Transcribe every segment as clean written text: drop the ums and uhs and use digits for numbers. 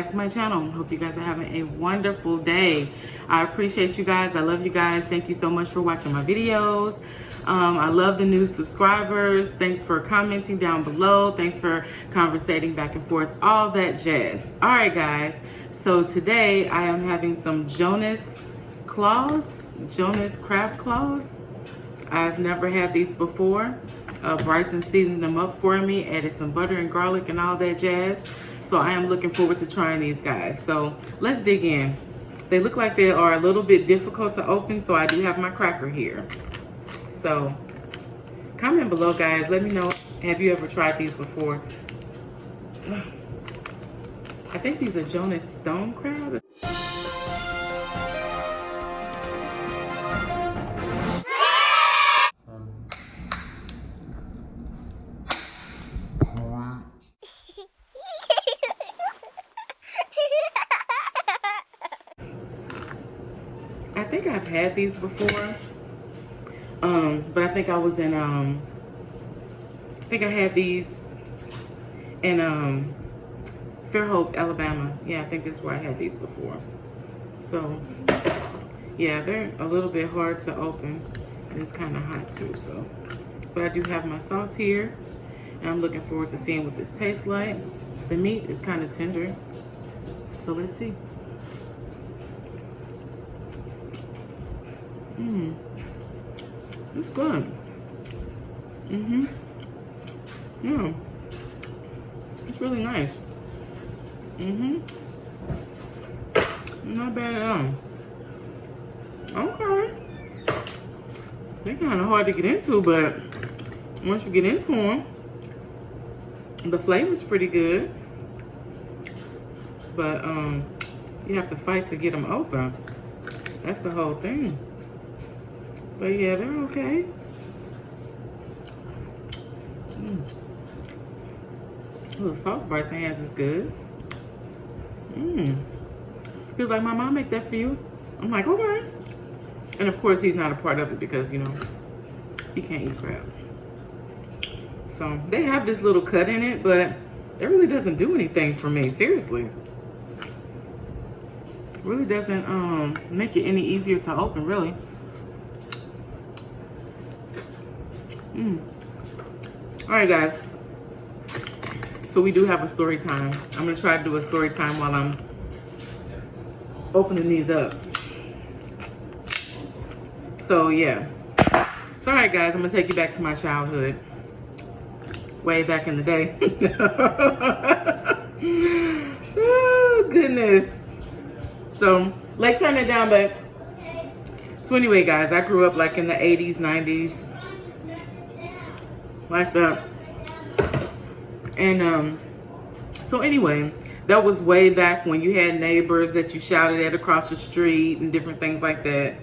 back to my channel. Hope you guys are having a wonderful day. I appreciate you guys. I love you guys. Thank you so much for watching my videos. I love the new subscribers. Thanks for commenting down below. Thanks for conversating back and forth, all that jazz. All right, guys. So today I am having some Jonah Crab Claws. I've never had these before. Bryson seasoned them up for me, added some butter and garlic and all that jazz. So I am looking forward to trying these guys. So let's dig in. They look like they are a little bit difficult to open, so I do have my cracker here. So comment below, guys. Let me know, have you ever tried these before? I think these are Jonah stone crab. I think I've had these before, but I think I was in, I think I had these in Fairhope, Alabama. Yeah, I think that's where I had these before. So, yeah, they're a little bit hard to open, and it's kind of hot too, so. But I do have my sauce here, and I'm looking forward to seeing what this tastes like. The meat is kind of tender, so let's see. It's good. Yeah. It's really nice. Not bad at all. Okay. They're kind of hard to get into, but once you get into them, the flavor's pretty good. But you have to fight to get them open. That's the whole thing. But yeah, they're okay. Oh, the sauce Bryson has is good. He was like, Mom, I'll make that for you. I'm like, okay. And of course, he's not a part of it because, you know, he can't eat crab. So they have this little cut in it, but it really doesn't do anything for me. Seriously. It really doesn't make it any easier to open, really. All right, guys. So we do have a story time. I'm gonna try to do a story time while I'm opening these up. So yeah. So all right, guys, I'm gonna take you back to my childhood, way back in the day. Oh goodness. So like, turn it down, babe. So anyway, guys, I grew up like in the 80s, 90s. Like that. And so anyway, that was way back when you had neighbors that you shouted at across the street and different things like that.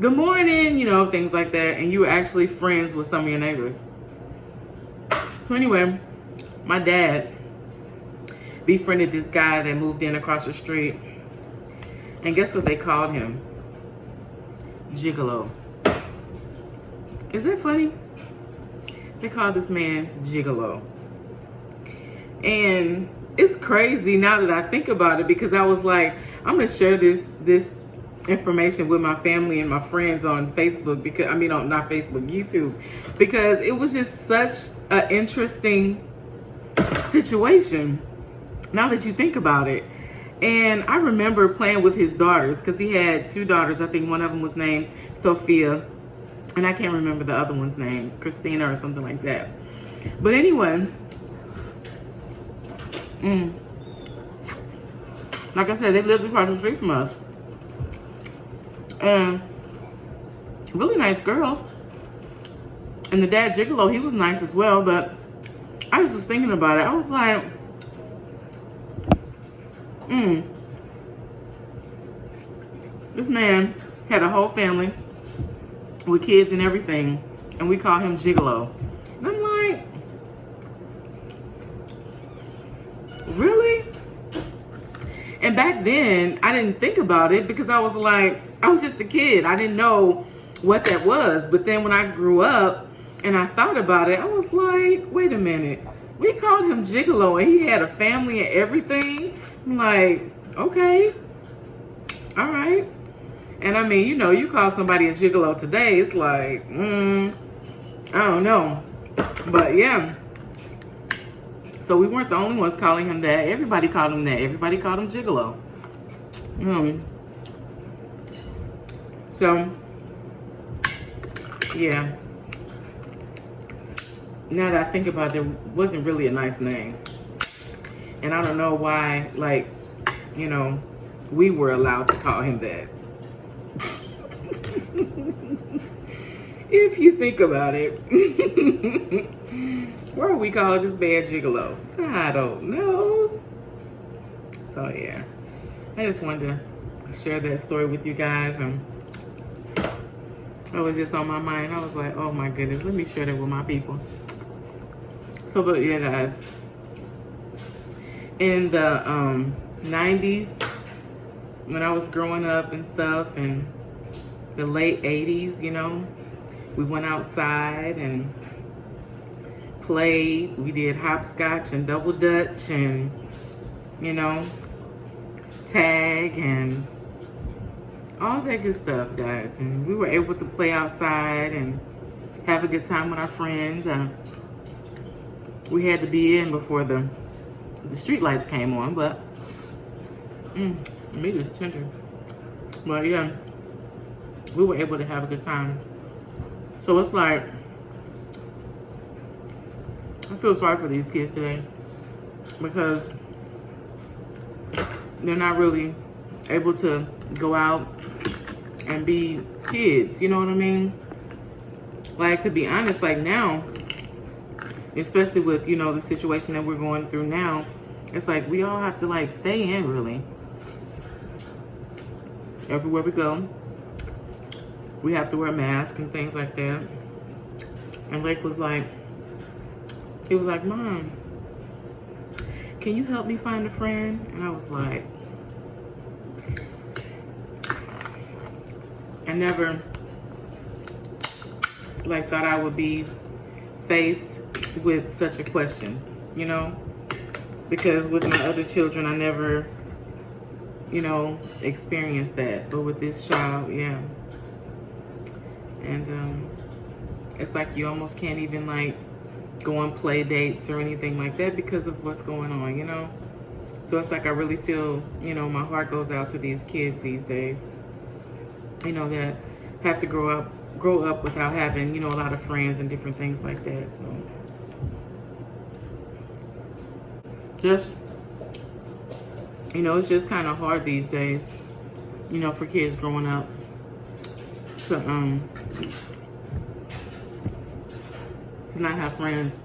Good morning, you know, things like that. And you were actually friends with some of your neighbors. So anyway, my dad befriended this guy that moved in across the street. And guess what they called him? Jiggalo. Is that funny? They call this man Jiggalo. And it's crazy now that I think about it, because I was like, I'm gonna share this information with my family and my friends on Facebook, because I mean, on not Facebook, YouTube, because it was just such an interesting situation now that you think about it. And I remember playing with his daughters, because he had two daughters. I think one of them was named Sophia, and I can't remember the other one's name, Christina or something like that. But anyway, like I said, they lived across the street from us. And really nice girls. And the dad, Jiggalo, he was nice as well. But I just was thinking about it. I was like, this man had a whole family with kids and everything, and we call him Jiggalo. And I'm like, really? And back then, I didn't think about it, because I was like, I was just a kid. I didn't know what that was. But then when I grew up and I thought about it, I was like, wait a minute. We called him Jiggalo, and he had a family and everything. I'm like, okay, all right. And I mean, you know, you call somebody a gigolo today, it's like, I don't know. But yeah. So we weren't the only ones calling him that. Everybody called him that. Everybody called him Jiggalo. So, yeah. Now that I think about it, it wasn't really a nice name. And I don't know why, like, you know, we were allowed to call him that. If you think about it. Why are we calling this man Jiggalo? I don't know. So yeah, I just wanted to share that story with you guys, and it was just on my mind. I was like, oh my goodness, let me share that with my people. So, but yeah, guys, in the 90s, when I was growing up and stuff, and the late 80s, you know, we went outside and played. We did hopscotch and double dutch and, you know, tag and all that good stuff, guys. And we were able to play outside and have a good time with our friends. We had to be in before the street lights came on, but meat is tender. But yeah, we were able to have a good time. So it's like, I feel sorry for these kids today because they're not really able to go out and be kids, you know what I mean? Like, to be honest, like now, especially with, you know, the situation that we're going through now, it's like we all have to like stay in, really. Everywhere we go, we have to wear masks and things like that. And Lake was like, he was like, Mom, can you help me find a friend? And I was like, I never like thought I would be faced with such a question, you know, because with my other children, I never, you know, experienced that. But with this child, yeah. And it's like you almost can't even like go on play dates or anything like that because of what's going on, you know? So it's like I really feel, you know, my heart goes out to these kids these days, you know, that have to grow up without having, you know, a lot of friends and different things like that. So just, you know, it's just kind of hard these days, you know, for kids growing up to not have friends.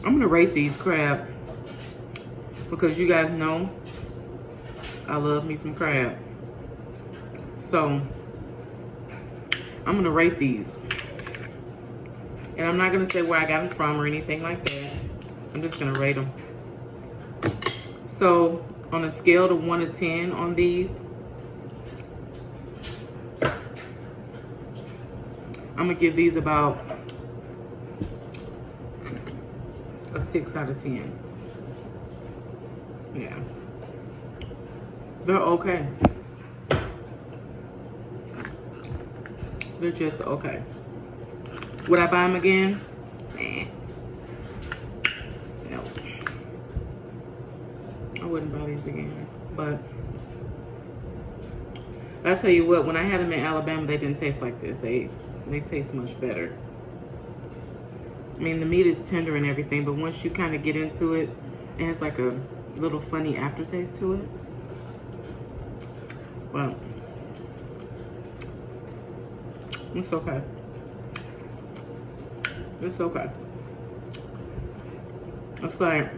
I'm gonna rate these crab because you guys know I love me some crab. So I'm gonna rate these, and I'm not gonna say where I got them from or anything like that. I'm just gonna rate them. So on a scale of 1 to 10 on these, I'm gonna give these about a 6 out of 10. Yeah, they're okay. They're just okay. Would I buy them again? Nah. No. I wouldn't buy these again. But I'll tell you what, when I had them in Alabama, they didn't taste like this. They taste much better. I mean, the meat is tender and everything, but once you kind of get into it, it has like a little funny aftertaste to it. Well, it's okay. It's okay. It's like,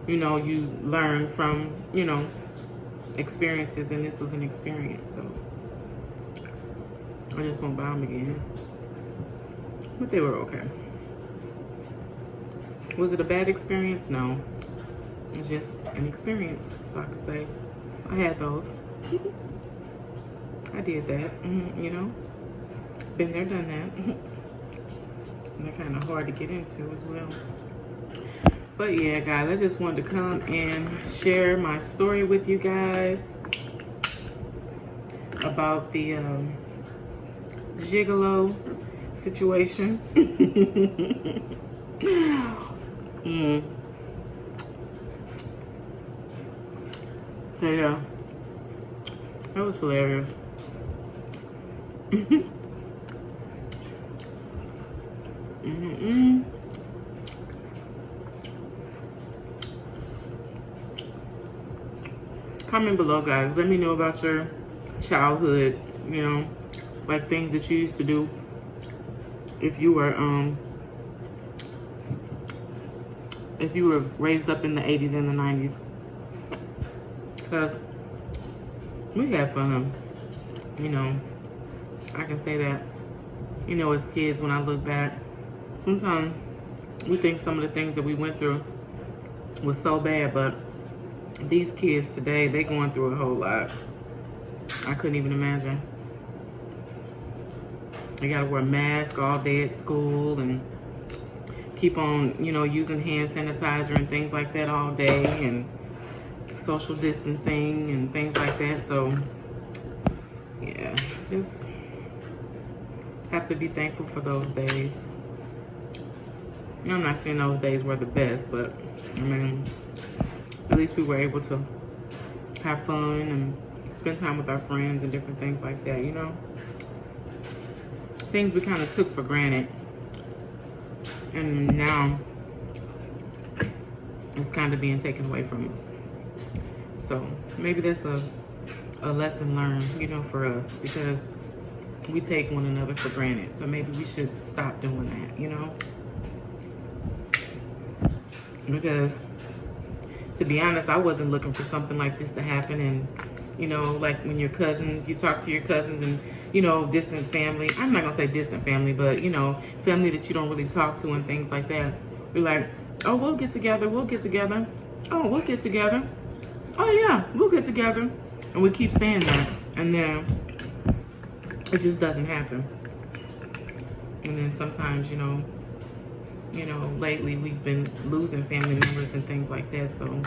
you know, you learn from, you know, experiences, and this was an experience, so I just won't buy them again. But they were okay. Was it a bad experience? No. It's just an experience, so I could say I had those. I did that, you know. Been there, done that. And they're kind of hard to get into as well. But yeah, guys, I just wanted to come and share my story with you guys about the Jiggalo situation. So yeah, that was hilarious. Comment below, guys. Let me know about your childhood, you know, like things that you used to do if you were raised up in the 80s and the 90s. Because we had fun, you know. I can say that, you know, as kids, when I look back, sometimes we think some of the things that we went through was so bad, but these kids today, they going through a whole lot. I couldn't even imagine. They gotta wear a mask all day at school and keep on, you know, using hand sanitizer and things like that all day, and social distancing and things like that. So yeah, just have to be thankful for those days. I'm not saying those days were the best, but I mean, at least we were able to have fun and spend time with our friends and different things like that, you know? Things we kind of took for granted. And now it's kind of being taken away from us. So maybe that's a lesson learned, you know, for us, because we take one another for granted. So maybe we should stop doing that, you know? Because to be honest, I wasn't looking for something like this to happen. And, you know, like when your cousins, you talk to your cousins and, you know, distant family. I'm not going to say distant family, but, you know, family that you don't really talk to and things like that. We're like, oh, we'll get together. We'll get together. Oh, we'll get together. Oh, yeah, we'll get together. And we keep saying that. And then it just doesn't happen. And then sometimes, you know, lately we've been losing family members and things like that. So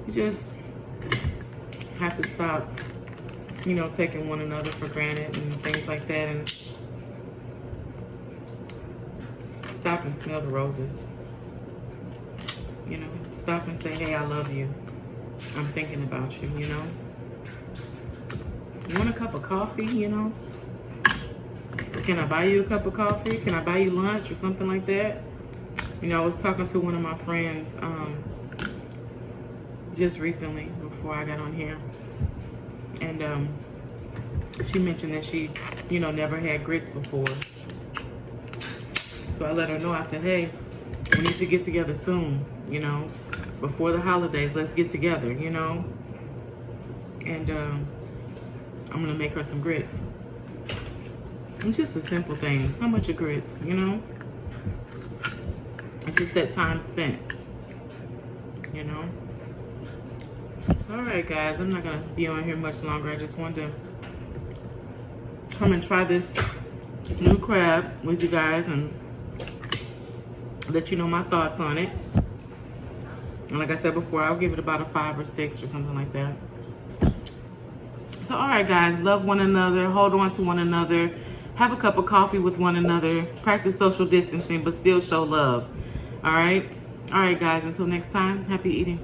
you just have to stop, you know, taking one another for granted and things like that, and stop and smell the roses. You know, stop and say, hey, I love you. I'm thinking about you, you know. You want a cup of coffee, you know? Can I buy you a cup of coffee? Can I buy you lunch or something like that? You know, I was talking to one of my friends just recently before I got on here. And she mentioned that she, you know, never had grits before. So I let her know. I said, hey, we need to get together soon, you know. Before the holidays, let's get together, you know. And I'm going to make her some grits. It's just a simple thing. So much of grits, you know. It's just that time spent, you know. So, all right, guys. I'm not going to be on here much longer. I just wanted to come and try this new crab with you guys and let you know my thoughts on it. And like I said before, I'll give it about a 5 or 6 or something like that. So, all right, guys. Love one another. Hold on to one another. Have a cup of coffee with one another. Practice social distancing, but still show love. All right? All right, guys. Until next time, happy eating.